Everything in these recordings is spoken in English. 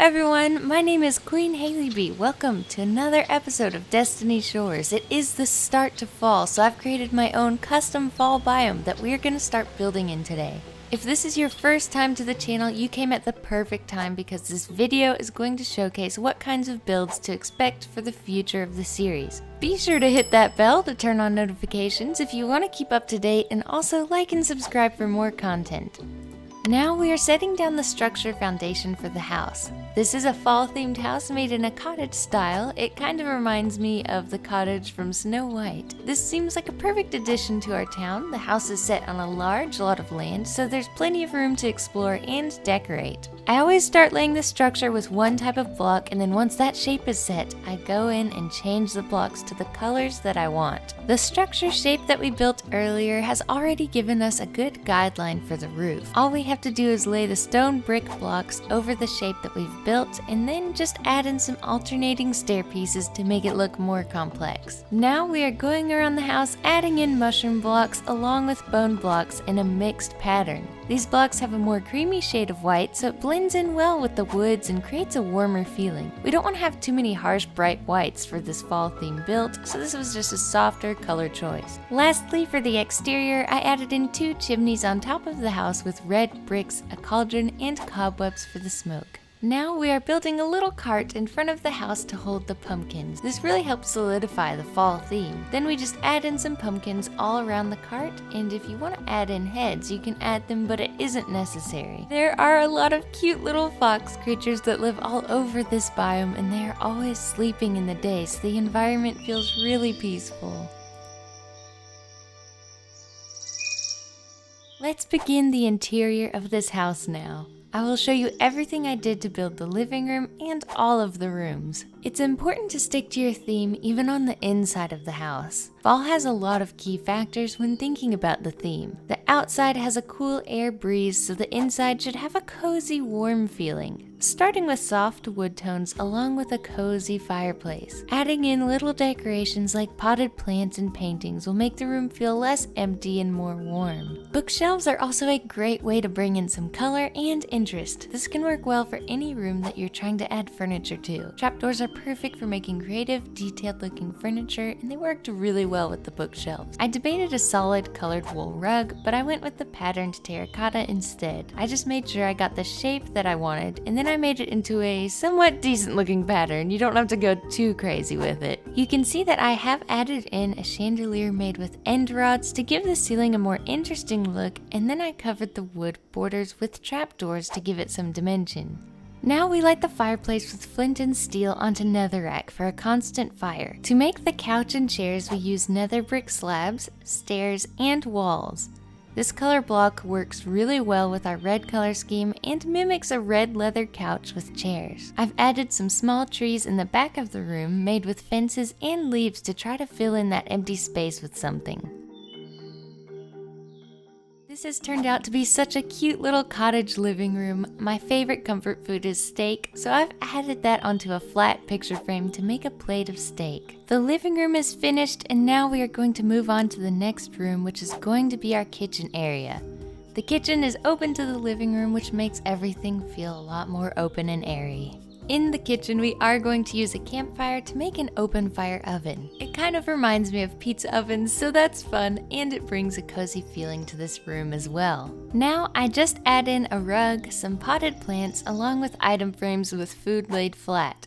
everyone, my name is QueenHaleybee. Welcome to another episode of Destiny Shores. It is the start to fall, so I've created my own custom fall biome that we're going to start building in today. If this is your first time to the channel, you came at the perfect time because this video is going to showcase what kinds of builds to expect for the future of the series. Be sure to hit that bell to turn on notifications if you want to keep up to date, and also like and subscribe for more content. Now we are setting down the structure foundation for the house. This is a fall-themed house made in a cottage style. It kind of reminds me of the cottage from Snow White. This seems like a perfect addition to our town. The house is set on a large lot of land, so there's plenty of room to explore and decorate. I always start laying the structure with one type of block, and then once that shape is set, I go in and change the blocks to the colors that I want. The structure shape that we built earlier has already given us a good guideline for the roof. All we have to do is lay the stone brick blocks over the shape that we've built, and then just add in some alternating stair pieces to make it look more complex. Now we are going around the house adding in mushroom blocks along with bone blocks in a mixed pattern. These blocks have a more creamy shade of white, so it blends in well with the woods and creates a warmer feeling. We don't want to have too many harsh bright whites for this fall theme build, so this was just a softer color choice. Lastly, for the exterior, I added in 2 chimneys on top of the house with red bricks, a cauldron, and cobwebs for the smoke. Now we are building a little cart in front of the house to hold the pumpkins. This really helps solidify the fall theme. Then we just add in some pumpkins all around the cart, and if you want to add in heads, you can add them, but it isn't necessary. There are a lot of cute little fox creatures that live all over this biome, and they are always sleeping in the day, so the environment feels really peaceful. Let's begin the interior of this house now. I will show you everything I did to build the living room and all of the rooms. It's important to stick to your theme even on the inside of the house. Fall has a lot of key factors when thinking about the theme. The outside has a cool air breeze, so the inside should have a cozy, warm feeling. Starting with soft wood tones along with a cozy fireplace. Adding in little decorations like potted plants and paintings will make the room feel less empty and more warm. Bookshelves are also a great way to bring in some color and interest. This can work well for any room that you're trying to add furniture to. Trapdoors are perfect for making creative, detailed-looking furniture, and they worked really well with the bookshelves. I debated a solid colored wool rug, but I went with the patterned terracotta instead. I just made sure I got the shape that I wanted, and then I made it into a somewhat decent-looking pattern. You don't have to go too crazy with it. You can see that I have added in a chandelier made with end rods to give the ceiling a more interesting look, and then I covered the wood borders with trapdoors to give it some dimension. Now we light the fireplace with flint and steel onto netherrack for a constant fire. To make the couch and chairs, we use nether brick slabs, stairs, and walls. This color block works really well with our red color scheme and mimics a red leather couch with chairs. I've added some small trees in the back of the room made with fences and leaves to try to fill in that empty space with something. This has turned out to be such a cute little cottage living room. My favorite comfort food is steak, so I've added that onto a flat picture frame to make a plate of steak. The living room is finished, and now we are going to move on to the next room, which is going to be our kitchen area. The kitchen is open to the living room, which makes everything feel a lot more open and airy. In the kitchen, we are going to use a campfire to make an open fire oven. It kind of reminds me of pizza ovens, so that's fun, and it brings a cozy feeling to this room as well. Now I just add in a rug, some potted plants, along with item frames with food laid flat.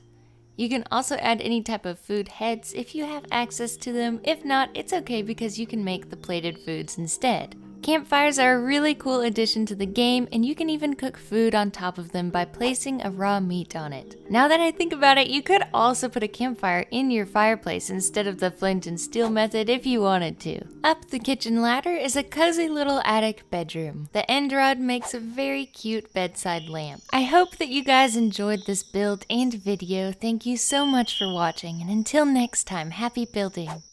You can also add any type of food heads if you have access to them. If not, it's okay because you can make the plated foods instead. Campfires are a really cool addition to the game, and you can even cook food on top of them by placing a raw meat on it. Now that I think about it, you could also put a campfire in your fireplace instead of the flint and steel method if you wanted to. Up the kitchen ladder is a cozy little attic bedroom. The end rod makes a very cute bedside lamp. I hope that you guys enjoyed this build and video. Thank you so much for watching, and until next time, happy building!